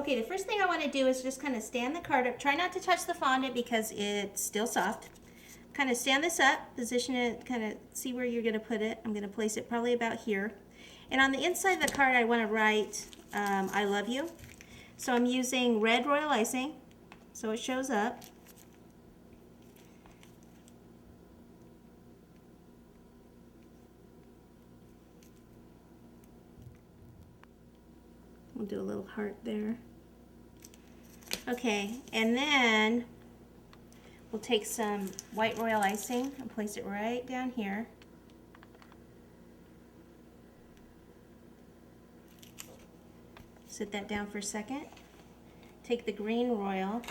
Okay, the first thing I want to do is just kind of stand the card up. Try not to touch the fondant because it's still soft. Kind of stand this up, position it, kind of see where you're going to put it. I'm going to place it probably about here. And on the inside of the card, I want to write, I love you. So I'm using red royal icing, so it shows up. We'll do a little heart there. Okay, and then we'll take some white royal icing and place it right down here. Sit that down for a second. Take the green royal,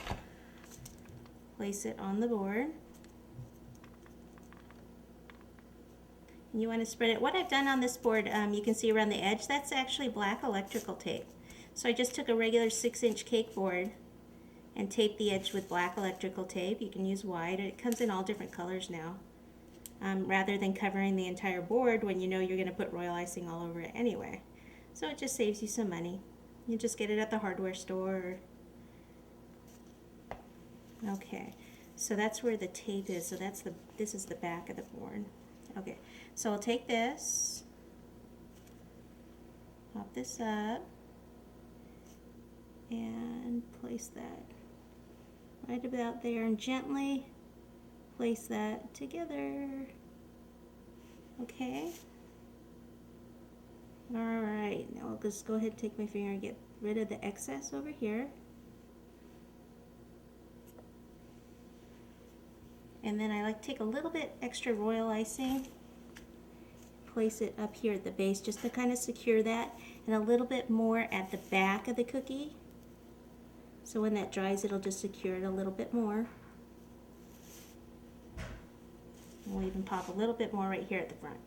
place it on the board. And you want to spread it. What I've done on this board, you can see around the edge, that's actually black electrical tape. So I just took a regular 6-inch cake board and taped the edge with black electrical tape. You can use white. It comes in all different colors now. Rather than covering the entire board when you know you're going to put royal icing all over it anyway. So it just saves you some money. You just get it at the hardware store. Okay, so that's where the tape is. So this is the back of the board. Okay, so I'll take this, pop this up, and place that right about there, and gently place that together. Okay. Alright, now I'll just go ahead and take my finger and get rid of the excess over here. And then I like to take a little bit extra royal icing, place it up here at the base just to kind of secure that, and a little bit more at the back of the cookie. So when that dries, it'll just secure it a little bit more. We'll even pop a little bit more right here at the front.